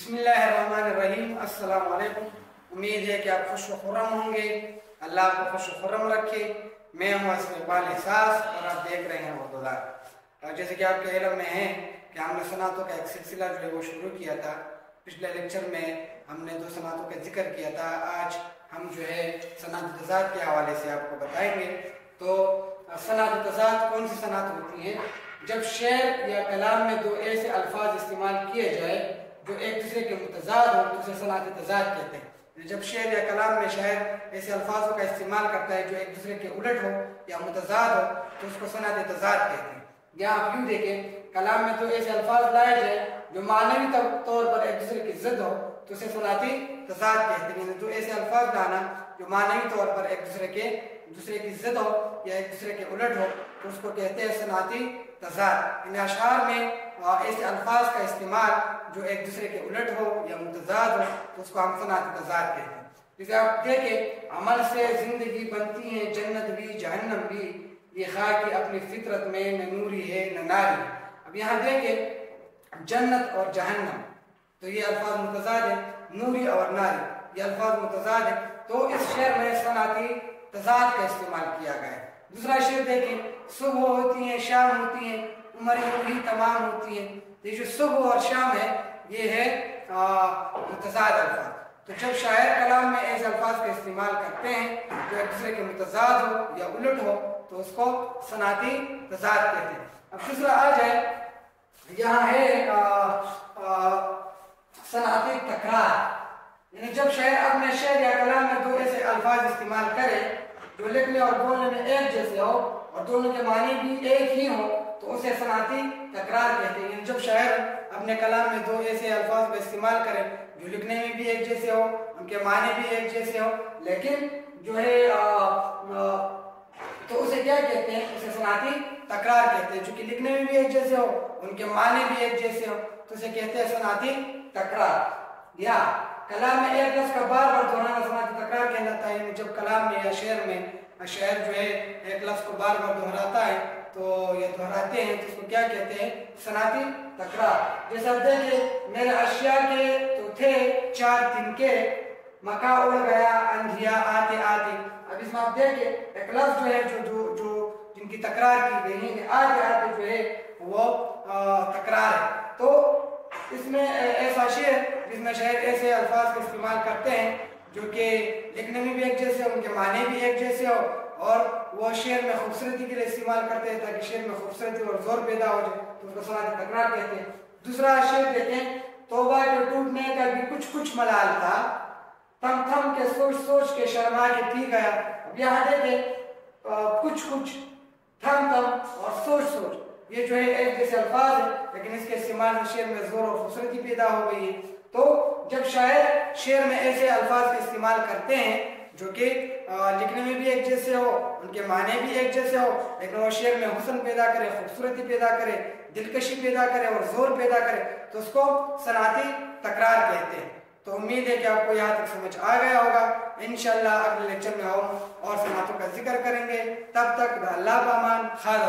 बिस्मिल्लाहिर्रहमानिर्रहीम। अस्सलाम वालेकुम। उम्मीद है कि आप खुश व खुर्रम होंगे। अल्लाह आपको खुश व खुर्रम रखे। मैं हूँ इकबाल एहसास और आप देख रहे हैं उर्दूदार। जैसे कि आपके इल्म में है कि हमने सनातों का एक सिलसिला जो है वो शुरू किया था। पिछले लेक्चर में हमने 2 सनातों का जिक्र किया था। आज हम जो है सनात तज़ाद के हवाले से आपको बताएंगे। तो सनात तज़ाद कौन सी सनात होती है? जब शेर या कलाम में 2 ऐसे अल्फाज इस्तेमाल किए जाए जो एक दूसरे के मुतज़ाद हो तो उसे सनात तज़ाद कहते हैं। जब शेर या कलाम में शायर ऐसे अल्फाजों का इस्तेमाल करता है जो एक दूसरे के उलट हो या मुतज़ाद हो तो उसको सनात तज़ाद कहते हैं। या आप यूँ देखें, कलाम में 2 ऐसे अल्फाज लाए जाए जो मानवी तौर पर एक दूसरे की ज़िद हो तो उसे सनाती तज़ाद कहते हैं। 2 ऐसे अल्फाज लाना जो मानवी तौर पर एक दूसरे की ज़िद हो या एक दूसरे के उलट हो तो उसको कहते हैं सनाती तज़ाद। इन अशआर में ऐसे अल्फाज का इस्तेमाल जो एक दूसरे के उलट हो या मुतज़ाद हो तो उसको हम सनात तज़ाद कहते हैं। जैसे आप देखें, अमल से ज़िंदगी बनती है जन्नत भी जहन्नम भी, ये खाकी अपनी फितरत में न नूरी है न नारी। अब यहाँ देखें, जन्नत और जहन्नम तो ये अल्फाज मुतज़ाद है, नूरी और नारी ये अल्फाज मुतज़ाद है। तो इस शेर में सनाती तज़ाद का इस्तेमाल किया गया है। दूसरा शेर देखें, सुबह होती है शाम होती है उम्रें वही तमाम होती है। ये जो सुबह और शाम है ये है मुतज़ाद अल्फाज। तो जब शायर कलाम में ऐसे अल्फाज का इस्तेमाल करते हैं जो एक दूसरे के मुतज़ाद हो या उलट हो तो उसको सनाती तज़ाद कहते हैं। अब दूसरा आ जाए, यहाँ है सनाती तकरार। यानी जब शायर अपने शेर या कलाम में 2 ऐसे अल्फाज इस्तेमाल करे जो लिखने और बोलने में एक जैसे हो और दोनों के मानी भी एक ही हो तो उसे सनाती तकरार कहते हैं। जब शायर अपने कलाम में 2 ऐसे अल्फाज का इस्तेमाल करे जो लिखने में भी एक जैसे हो, उनके माने भी एक जैसे हो, लेकिन जो है तो उसे क्या कहते हैं? उसे सनाती तकरार कहते हैं। जो कि लिखने में भी एक जैसे हो, उनके माने भी एक जैसे हो तो उसे कहते हैं सनाती तकरार। या कलाम में एक लफ्ज़ का बार बार दोहराना सनाती तकरार कहलाता है। जब कलाम में या शेर में शायर जो है एक लफ्ज़ को बार बार दोहराता है तो ये दोहराते हैं तो उसको क्या कहते हैं? सनाती तकरार। जैसा देखिए, मेरे अशिया के तो थे 4 तिनके, मका उड़ गया अंधिया आते आते। अब इसमें आप देखिए एक लफ्ज़ जो है जो जिनकी तकरार की गई है, आते आते जो है वो तकरार है। तो इसमें ऐसा शेर जिसमें शायर ऐसे अल्फाज का इस्तेमाल करते हैं जो कि लिखने में भी एक जैसे हो, उनके माने भी एक जैसे हो और वो शेर में खूबसूरती के लिए इस्तेमाल करते हैं ताकि शेर में खूबसूरती और जोर पैदा हो जाए तो उसको सनाती तकरार कहते हैं। दूसरा शेर देखें, तौबा के टूटने का भी कुछ कुछ मलाल था, थम थम के सोच सोच के शर्मा के पी गया। अब यहाँ देखें, कुछ कुछ, थम थम और सोच सोच ये जो है एक जैसे अल्फाज है लेकिन इसके इस्तेमाल से शेर में जोर और खूबसूरती पैदा हो गई है। तो जब शायर शेर में ऐसे अल्फाज का इस्तेमाल करते हैं जो कि लिखने में भी एक जैसे हो, उनके माने भी एक जैसे हो, लेकिन वो शेर में हुस्न पैदा करे, खूबसूरती पैदा करे, दिलकशी पैदा करे और जोर पैदा करे तो उसको सनाती तकरार कहते हैं। तो उम्मीद है कि आपको यहाँ तक समझ आ गया होगा। इंशाअल्लाह अगले लेक्चर में हम और सनातों का जिक्र करेंगे। तब तक अल्लाह का अमान, खादा।